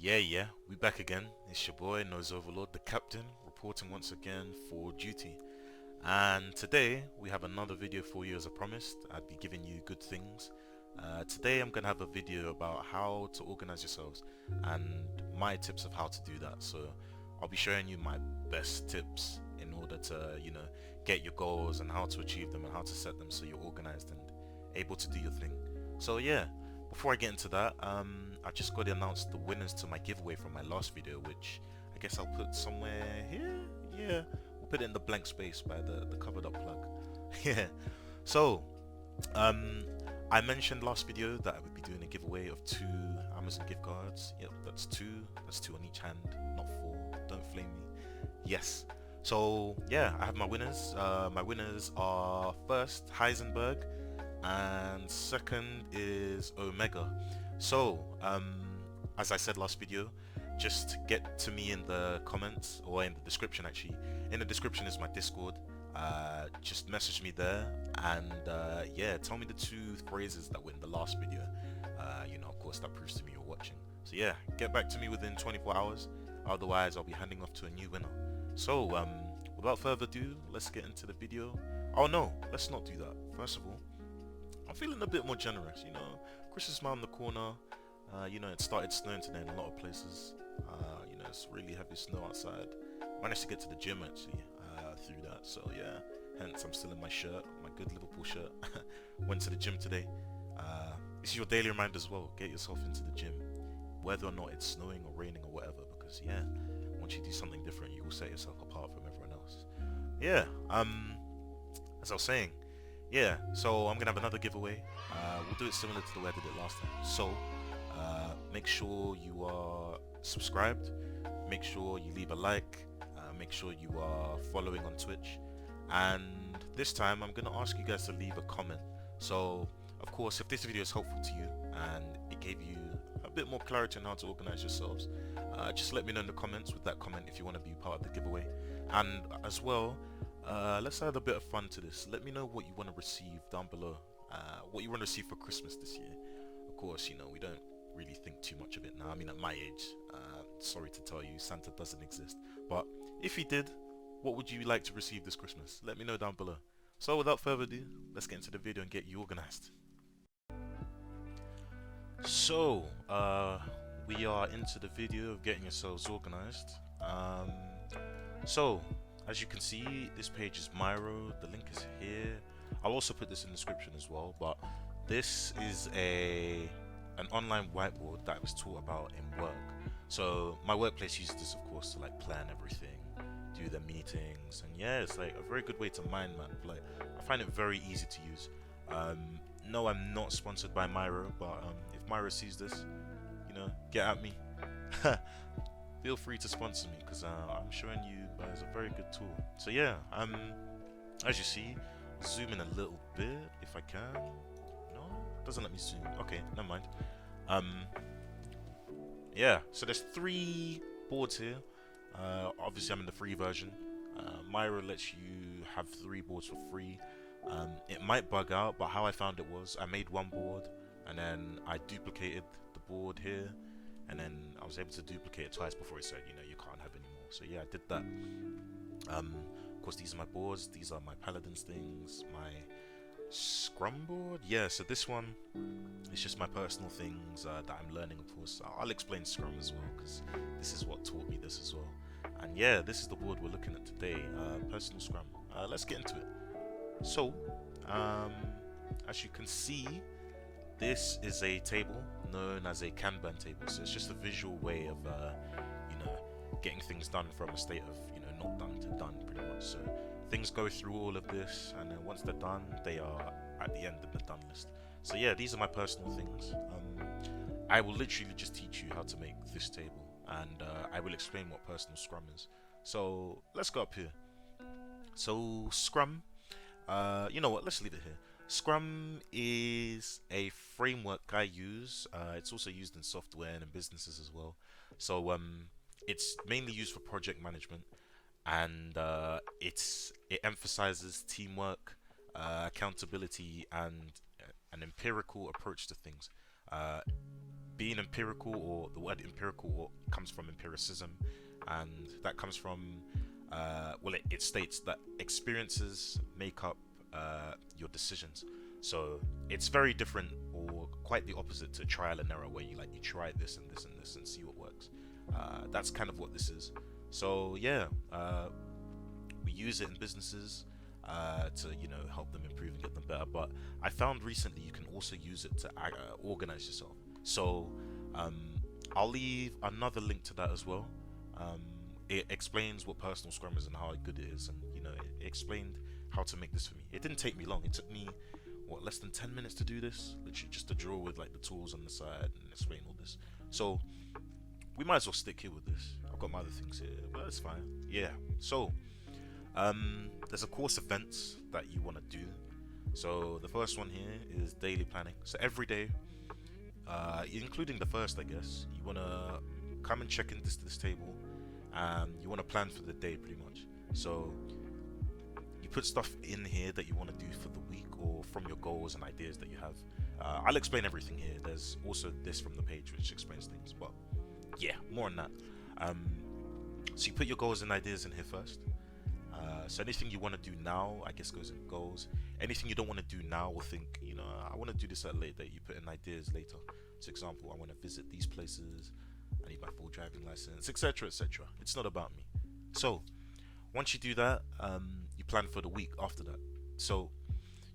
Yeah, we back again. It's your boy, noizOverlord, the captain, reporting once again for duty. And today, we have another video for you as I promised. I'd be giving you good things. Today, I'm going to have a video about how to organize yourselves and my tips of how to do that. So, I'll be showing you my best tips in order to, get your goals and how to achieve them and how to set them so you're organized and able to do your thing. So, yeah. Before I get into that, I just got to announce the winners to my giveaway from my last video, which I guess I'll put somewhere here. Yeah, we'll put it in the blank space by the covered up plug. Yeah. So, I mentioned last video that I would be doing a giveaway of 2 Amazon gift cards. Yep, that's 2. That's 2 on each hand, not 4. Don't flame me. Yes. So yeah, I have my winners. My winners are first Heisenberg, and second is Omega. So as I said last video, just get to me in the comments or in the description. Actually, in the description is my Discord. Just message me there, and yeah, tell me the 2 phrases that were in the last video. Of course, that proves to me you're watching. So yeah, get back to me within 24 hours. Otherwise, I'll be handing off to a new winner. So without further ado, let's get into the video. Oh no, let's not do that. First of all, I'm feeling a bit more generous. Christmas is around the corner. It started snowing today in a lot of places. It's really heavy snow outside. Managed to get to the gym actually through that. So yeah, hence I'm still in my shirt, my good Liverpool shirt. Went to the gym today. This is your daily reminder as well. Get yourself into the gym, whether or not it's snowing or raining or whatever. Because yeah, once you do something different, you will set yourself apart from everyone else. Yeah. As I was saying. Yeah, so I'm gonna have another giveaway. We'll do it similar to the way I did it last time. So make sure you are subscribed, make sure you leave a like, make sure you are following on Twitch, and this time I'm gonna ask you guys to leave a comment. So of course, if this video is helpful to you and it gave you a bit more clarity on how to organize yourselves, just let me know in the comments with that comment if you want to be part of the giveaway. And as well, let's add a bit of fun to this. Let me know what you want to receive down below. What you want to receive for Christmas this year. Of course, we don't really think too much of it now. I mean, at my age, sorry to tell you, Santa doesn't exist. But if he did, what would you like to receive this Christmas? Let me know down below. So without further ado, let's get into the video and get you organized. So, we are into the video of getting yourselves organized. So, as you can see, this page is Miro. The link is here. I'll also put this in the description as well. But this is an online whiteboard that I was taught about in work. So my workplace uses this, of course, to like plan everything, do their meetings, and yeah, it's like a very good way to mind map. Like I find it very easy to use. No, I'm not sponsored by Miro, but if Miro sees this, get at me. Feel free to sponsor me because I'm showing you guys a very good tool. So yeah, as you see, zoom in a little bit if I can. No, doesn't let me zoom. Okay, never mind. Yeah, so there's 3 boards here. Obviously I'm in the free version. Miro lets you have 3 boards for free. It might bug out, but how I found it was I made 1 board and then I duplicated the board here, and then I was able to duplicate it twice before it said, you can't have any more. So yeah, I did that. Of course, these are my boards. These are my Paladins things. My Scrum board. Yeah, so this one is just my personal things that I'm learning, of course. I'll explain Scrum as well because this is what taught me this as well. And yeah, this is the board we're looking at today. Personal Scrum. Let's get into it. So, as you can see, this is a table known as a Kanban table. So it's just a visual way of, getting things done from a state of, not done to done, pretty much. So things go through all of this, and then once they're done, they are at the end of the done list. So yeah, these are my personal things. I will literally just teach you how to make this table, and I will explain what personal Scrum is. So let's go up here. So Scrum, you know what, let's leave it here. Scrum is a framework I use. It's also used in software and in businesses as well. So it's mainly used for project management, and it emphasizes teamwork, accountability, and an empirical approach to things. being empirical, or the word empirical comes from empiricism, and that comes from well, it states that experiences make up your decisions. So it's very different, or quite the opposite, to trial and error, where you try this and this and this and see what works. That's kind of what this is. So yeah, we use it in businesses to help them improve and get them better. But I found recently you can also use it to organize yourself. So I'll leave another link to that as well. It explains what personal scrum is and how good it is, and it explained how to make this for me. It didn't take me long. It took me less than 10 minutes to do this, literally just to draw with like the tools on the side and explain all this. So we might as well stick here with this. I've got my other things here, but it's fine. Yeah. So there's a course events that you want to do. So the first one here is daily planning. So every day, including the first, I guess, you want to come and check in this table, and you want to plan for the day pretty much. So you put stuff in here that you want to do for the week, or from your goals and ideas that you have. I'll explain everything here. There's also this from the page which explains things, but yeah, more on that. So you put your goals and ideas in here first. So anything you want to do now, I guess, goes in goals. Anything you don't want to do now, will think, I want to do this at a later date. You put in ideas later. For example, I want to visit these places, I need my full driving license, etc, etc. It's not about me. So once you do that, you plan for the week after that. So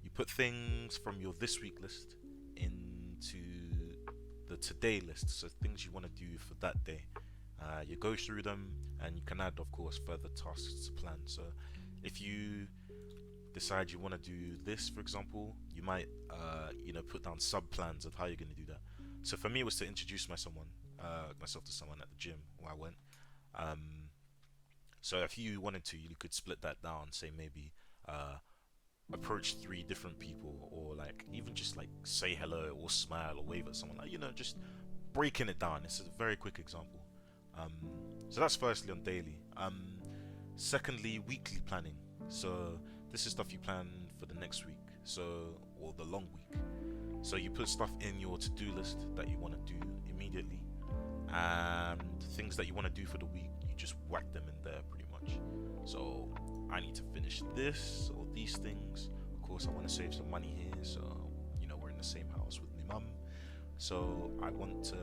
you put things from your this week list into the today list. So things you want to do for that day. You go through them, and you can add, of course, further tasks to plan. So if you decide you want to do this, for example, you might put down sub plans of how you're going to do that. So for me, it was to introduce myself to someone at the gym where I went. So if you wanted to, you could split that down. Say maybe approach 3 different people, or even just say hello or smile or wave at someone. Just breaking it down. It's a very quick example. So that's firstly on daily. Secondly, weekly planning. So this is stuff you plan for the next week, or the long week. So you put stuff in your to-do list that you want to do immediately, and things that you want to do for the week, you just whack them in there pretty much. So I need to finish this or these things. Of course, I want to save some money here, so we're in the same house with my mum, so I want to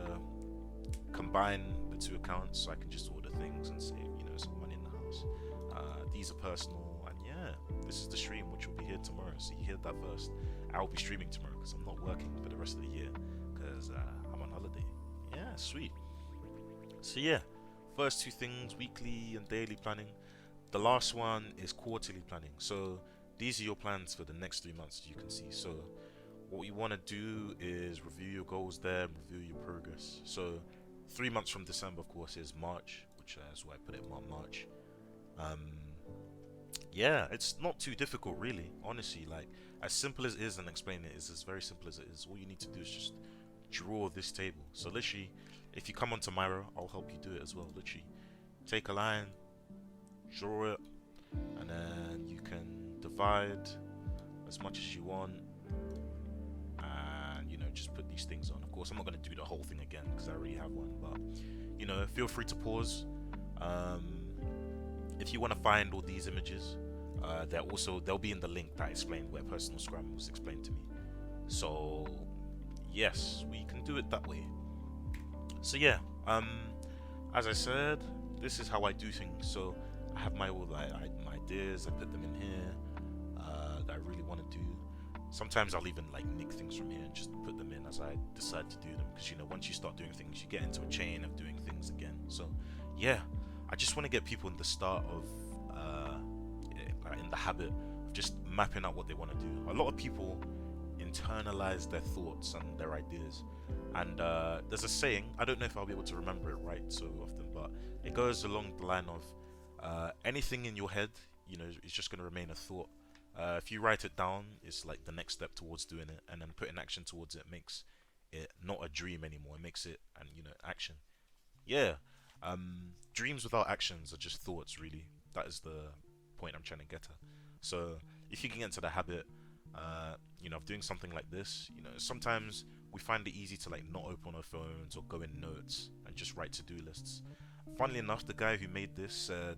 combine the 2 accounts so I can just order things and save some money in the house. These are personal, and yeah, this is the stream which will be here tomorrow, so you hear that first. I'll be streaming tomorrow because I'm not working for the rest of the year because I'm on holiday. Yeah, sweet. So yeah, first 2 things, weekly and daily planning. The last one is quarterly planning. So these are your plans for the next 3 months, as you can see. So what you want to do is review your goals there, review your progress. So 3 months from December, of course, is March, which is why I put it March. Yeah, it's not too difficult, really. Honestly, as simple as it is, and explaining it is as very simple as it is. All you need to do is just draw this table. So literally, if you come onto Miro, I'll help you do it as well. Literally, take a line, draw it, and then you can divide as much as you want, and just put these things on. Of course, I'm not going to do the whole thing again because I already have one, but feel free to pause. If you want to find all these images, they'll be in the link that I explained where personal scrum was explained to me. So yes, we can do it that way. So yeah, as I said, this is how I do things. So I have my ideas, I put them in here that I really want to do. Sometimes I'll even nick things from here and just put them in as I decide to do them, because once you start doing things, you get into a chain of doing things again. So yeah, I just want to get people in the start of in the habit of just mapping out what they want to do. A lot of people internalize their thoughts and their ideas, and there's a saying, I don't know if I'll be able to remember it right so often, but it goes along the line of anything in your head is just going to remain a thought. If you write it down, it's the next step towards doing it, and then putting action towards it makes it not a dream anymore. It makes it action. Yeah. Dreams without actions are just thoughts, really. That is the point I'm trying to get at. So if you can get into the habit of doing something like this, sometimes we find it easy to like not open our phones or go in notes and just write to-do lists. Funnily enough, the guy who made this said,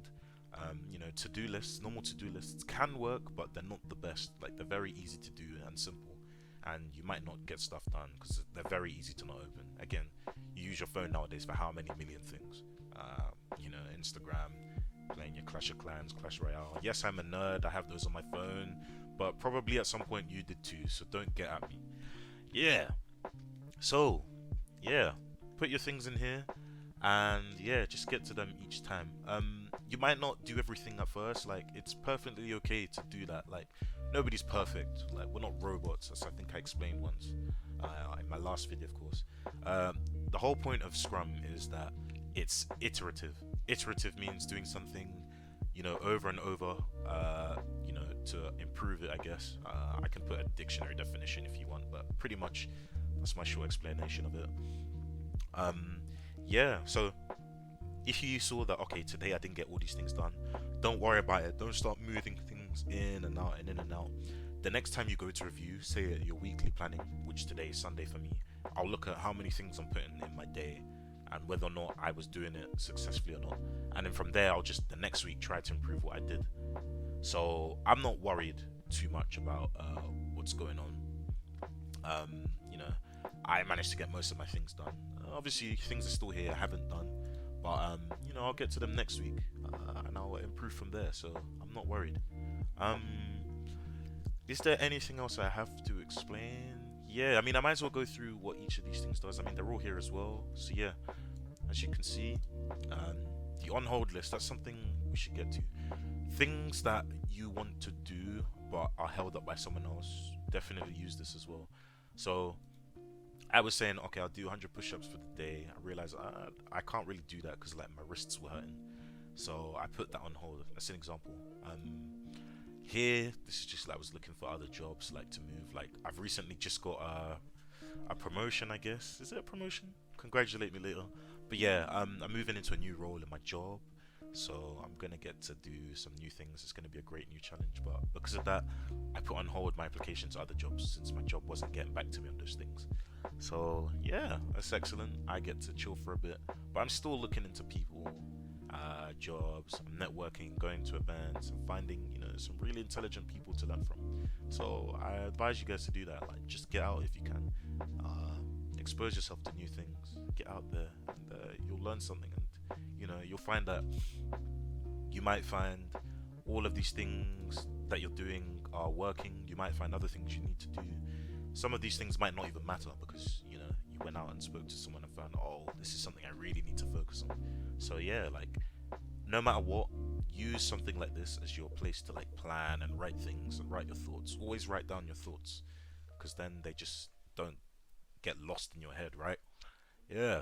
you know, to-do lists, normal to-do lists can work, but they're not the best. Like, they're very easy to do and simple, and you might not get stuff done because they're very easy to not open. Again, you use your phone nowadays for how many million things? You know, Instagram, playing your Clash of Clans, Clash Royale. Yes, I'm a nerd, I have those on my phone, but probably at some point you did too, so don't get at me. Yeah, so yeah, put your things in here, and yeah, just get to them each time. You might not do everything at first. Like, it's perfectly okay to do that. Like, nobody's perfect. Like, we're not robots, as I think I explained once in my last video, of course. The whole point of Scrum is that it's iterative. Iterative means doing something, you know, over and over, you know, to improve it, I guess. I can put a dictionary definition if you want, but pretty much that's my short explanation of it. Yeah, so if you saw that, okay, today I didn't get all these things done, don't worry about it. Don't start moving things in and out and in and out. The next time you go to review, say your weekly planning, which today is Sunday for me, I'll look at how many things I'm putting in my day and whether or not I was doing it successfully or not. And then from there, I'll just the next week try to improve what I did. So I'm not worried too much about what's going on. You know, I managed to get most of my things done. Obviously, things are still here I haven't done, but you know, I'll get to them next week and I'll improve from there. So I'm not worried. Is there anything else I have to explain? Yeah, I mean, I might as well go through what each of these things does. I mean, they're all here as well. So yeah, as you can see, the on hold list, that's something we should get to. Things that you want to do but are held up by someone else, definitely use this as well. So I was saying, okay, I'll do 100 push-ups for the day. I realized I can't really do that because like my wrists were hurting. So I put that on hold. That's an example. Here, this is just like I was looking for other jobs, like to move. Like, I've recently just got a promotion, I guess. Is it a promotion? Congratulate me later. But yeah, I'm moving into a new role in my job, so I'm gonna get to do some new things. It's gonna be a great new challenge. But because of that, I put on hold my application to other jobs since my job wasn't getting back to me on those things. So yeah, that's excellent. I get to chill for a bit, but I'm still looking into people, jobs. I'm networking, going to events, and finding, you know, some really intelligent people to learn from. So I advise you guys to do that. Like, just get out if you can, expose yourself to new things, get out there, and you'll learn something. And you know, you'll find that you might find all of these things that you're doing are working. You might find other things you need to do. Some of these things might not even matter because, you know, you went out and spoke to someone and found, oh, this is something I really need to focus on. So yeah, like, no matter what, use something like this as your place to like plan and write things and write your thoughts. Always write down your thoughts, because then they just don't get lost in your head, right? Yeah.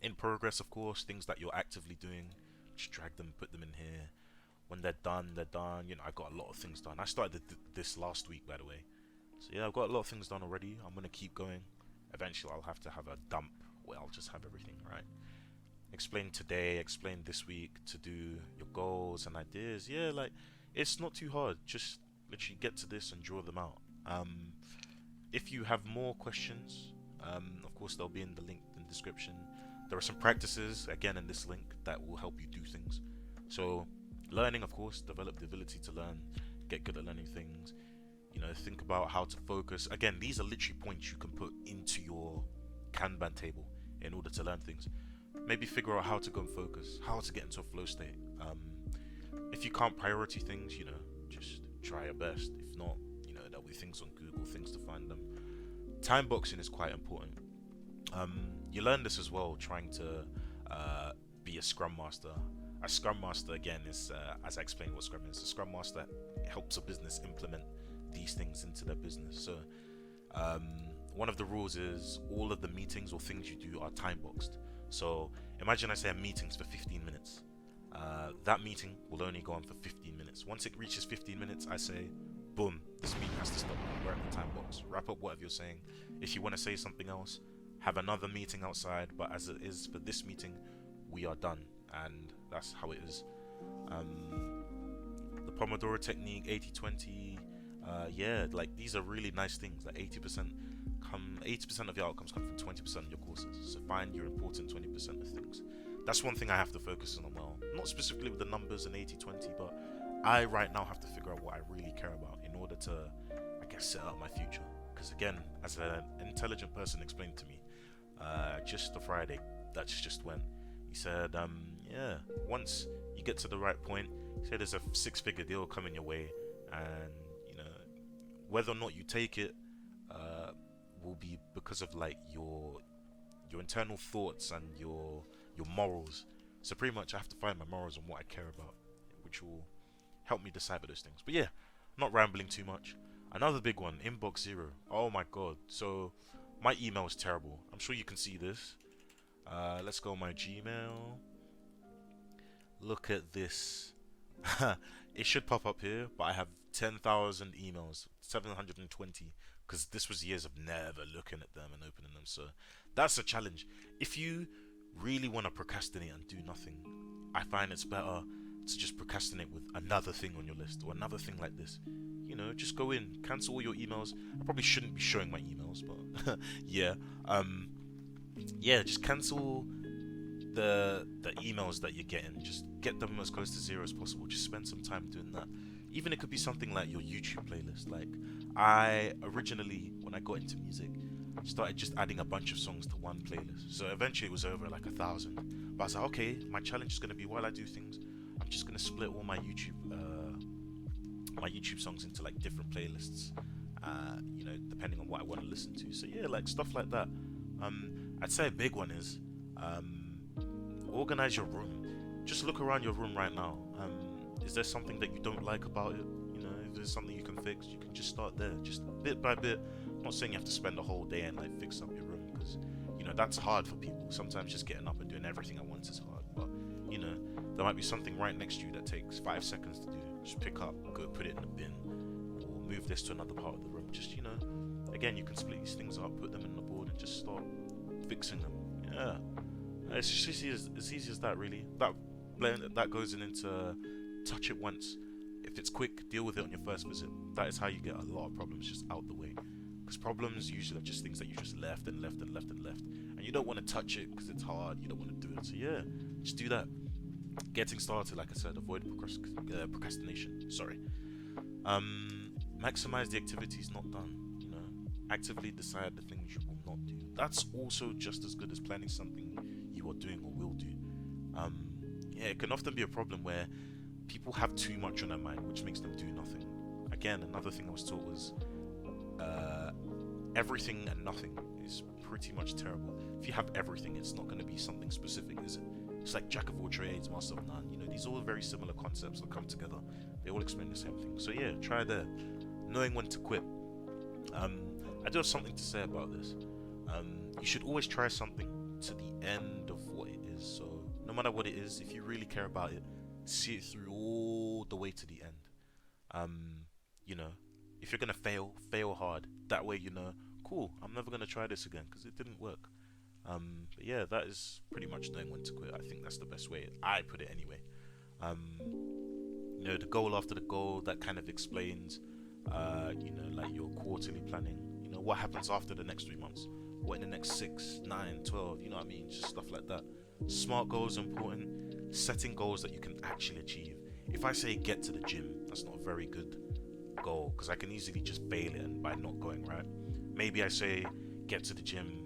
In progress, of course, things that you're actively doing, just drag them, put them in here. When they're done, they're done. You know, I got a lot of things done. I started this last week, by the way. So yeah, I've got a lot of things done already. I'm gonna keep going. Eventually, I'll have to have a dump where I'll just have everything, right? Explain today, explain this week, to do your goals and ideas. Yeah, like, it's not too hard. Just literally get to this and draw them out. If you have more questions, of course they'll be in the link in the description. There are some practices again in this link that will help you do things. So learning, of course, develop the ability to learn, get good at learning things. You know, think about how to focus. Again, these are literally points you can put into your Kanban table in order to learn things. Maybe figure out how to go and focus, how to get into a flow state. If you can't priority things, you know, just try your best. If not, you know, there'll be things on Google, things to find them. Time boxing is quite important. You learn this as well trying to be a Scrum Master. A Scrum Master, again, is, as I explained what Scrum is, a Scrum Master helps a business implement these things into their business. So one of the rules is all of the meetings or things you do are time boxed. So imagine I say a meeting's for 15 minutes. That meeting will only go on for 15 minutes. Once it reaches 15 minutes, I say, boom, this meeting has to stop. We're at the time box. Wrap up whatever you're saying. If you want to say something else, have another meeting outside. But as it is for this meeting, we are done. And that's how it is. The Pomodoro technique, 80-20. Yeah, like, these are really nice things. Like 80% outcome, 80% of your outcomes come from 20% of your courses. So find your important 20% of things. That's one thing I have to focus on. Well, not specifically with the numbers and 80-20, but I right now have to figure out what I really care about in order to, I guess, set up my future. Because again, as an intelligent person explained to me, just the Friday that just went, he said, yeah, once you get to the right point, he said there's a 6-figure deal coming your way, and you know, whether or not you take it will be because of like your internal thoughts and your morals. So pretty much I have to find my morals and what I care about, which will help me decipher those things. But yeah, not rambling too much. Another big one, inbox zero. Oh my god. So my email is terrible. I'm sure you can see this. Let's go on my Gmail. Look at this. It should pop up here, but I have 10,000 emails, 720, because this was years of never looking at them and opening them. So that's a challenge. If you really want to procrastinate and do nothing, I find it's better to just procrastinate with another thing on your list, or another thing like this. You know, just go in, cancel all your emails. I probably shouldn't be showing my emails, but yeah, just cancel the emails that you're getting. Just get them as close to zero as possible. Just spend some time doing that. Even it could be something like your YouTube playlist. Like I originally, when I got into music, started just adding a bunch of songs to one playlist. So eventually it was over like 1,000. But I was like, okay, my challenge is going to be, while I do things, I'm just going to split all my YouTube songs into like different playlists, you know, depending on what I want to listen to. So yeah, like stuff like that. I'd say a big one is organize your room. Just look around your room right now. Is there something that you don't like about it? You know, if there's something you can fix, you can just start there, just bit by bit. I'm not saying you have to spend a whole day and like fix up your room, because you know that's hard for people. Sometimes just getting up and doing everything at once is hard. But you know, there might be something right next to you that takes 5 seconds to do. Just pick up, go put it in the bin, or move this to another part of the room. Just, you know, again, you can split these things up, put them in the board, and just start fixing them. Yeah, it's just as easy as that, really. That goes into touch it once. If it's quick, deal with it on your first visit. That is how you get a lot of problems just out the way. Because problems usually are just things that you just left and left and left and left, and you don't want to touch it because it's hard. You don't want to do it. So yeah, just do that. Getting started, like I said, avoid procrastination. Sorry. Maximize the activities not done. You know, actively decide the things you will not do. That's also just as good as planning something you are doing or will do. Yeah, it can often be a problem where people have too much on their mind, which makes them do nothing. Again, another thing I was taught was everything and nothing is pretty much terrible. If you have everything, it's not going to be something specific, is it? It's like jack of all trades, master of none. You know, these are all very similar concepts that come together. They all explain the same thing. So yeah, try there. Knowing when to quit. I do have something to say about this. You should always try something to the end of what it is. So no matter what it is, if you really care about it, see it through all the way to the end. You know, if you're gonna fail hard. That way, you know, cool, I'm never gonna try this again because it didn't work. But yeah, that is pretty much knowing when to quit. I think that's the best way I put it anyway. You know, the goal after the goal, that kind of explains, you know, like your quarterly planning. You know, what happens after the next 3 months? What in the next 6, 9, 12? You know what I mean? Just stuff like that. Smart goals are important. Setting goals that you can actually achieve. If I say get to the gym, that's not a very good goal because I can easily just fail it and by not going right. Maybe I say get to the gym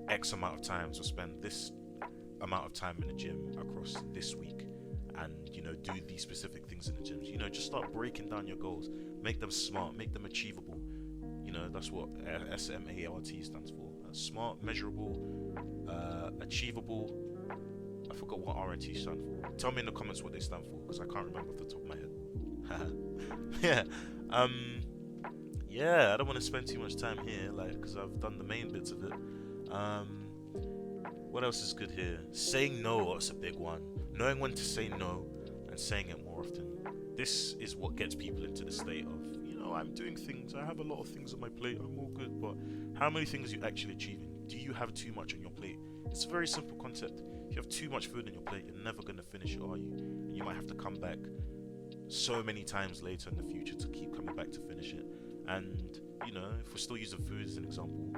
X amount of times, or spend this amount of time in the gym across this week, and you know, do these specific things in the gym. You know, just start breaking down your goals, make them smart, make them achievable. You know, that's what SMART stands for. Smart, measurable, achievable. I forgot what RT stand for. Tell me in the comments what they stand for, because I can't remember off the top of my head. Yeah, I don't want to spend too much time here, like, because I've done the main bits of it. What else is good here? Saying no, that's a big one. Knowing when to say no and saying it more often. This is what gets people into the state of, you know, I'm doing things, I have a lot of things on my plate, I'm all good, but how many things are you actually achieving? Do you have too much on your plate? It's a very simple concept. If you have too much food on your plate, you're never going to finish it, are you? And you might have to come back so many times later in the future to keep coming back to finish it. And you know, if we're still using food as an example,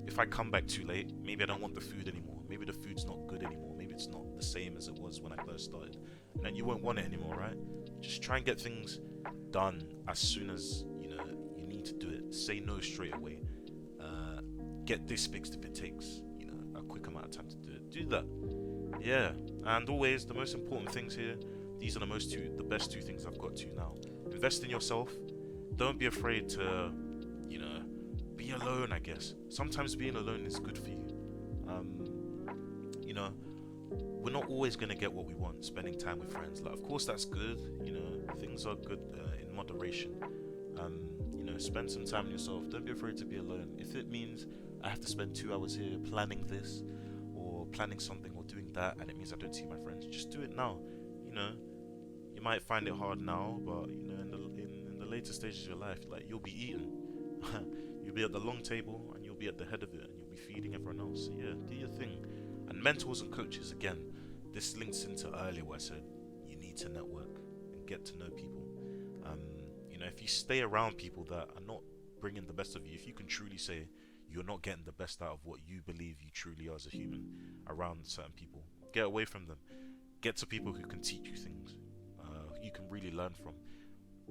if I come back too late, maybe I don't want the food anymore. Maybe the food's not good anymore. Maybe it's not the same as it was when I first started. And then you won't want it anymore, right? Just try and get things done as soon as, you know, you need to do it. Say no straight away. Get this fixed if it takes, you know, a quick amount of time to do it. Do that. Yeah. And always, the most important things here, these are the best two things I've got to now. Invest in yourself. Don't be afraid to, you know, be alone, I guess. Sometimes being alone is good for you. You know, we're not always going to get what we want, spending time with friends. Like, of course, that's good. You know, things are good in moderation. You know, spend some time with yourself. Don't be afraid to be alone. If it means I have to spend 2 hours here planning this or planning something or doing that, and it means I don't see my friends, just do it now. You know, you might find it hard now, but you know, in the later stages of your life, like, you'll be eating. You'll be at the long table and you'll be at the head of it, and you'll be feeding everyone else. So yeah, do your thing. And mentors and coaches, again, this links into earlier where I said you need to network and get to know people. You know, if you stay around people that are not bringing the best of you, if you can truly say you're not getting the best out of what you believe you truly are as a human around certain people, get away from them. Get to people who can teach you things, you can really learn from.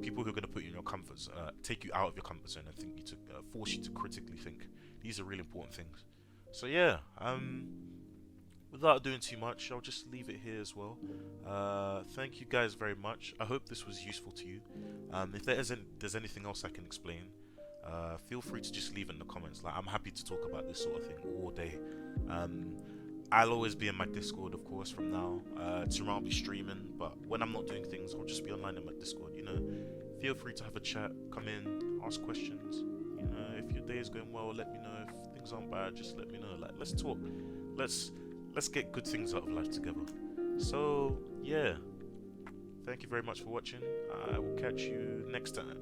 People who are going to put you in your comfort, take you out of your comfort zone and think you to force you to critically think. These are really important things. So yeah, without doing too much, I'll just leave it here as well. Thank you guys very much. I hope this was useful to you. If there's anything else I can explain, feel free to just leave it in the comments. Like, I'm happy to talk about this sort of thing all day. I'll always be in my Discord, of course, from now. Tomorrow I'll be streaming, but when I'm not doing things, I'll just be online in my Discord. You know, feel free to have a chat, come in, ask questions. You know, if your day is going well, let me know. If things aren't bad, just let me know. Like, let's talk. Let's get good things out of life together. So yeah, thank you very much for watching. I will catch you next time.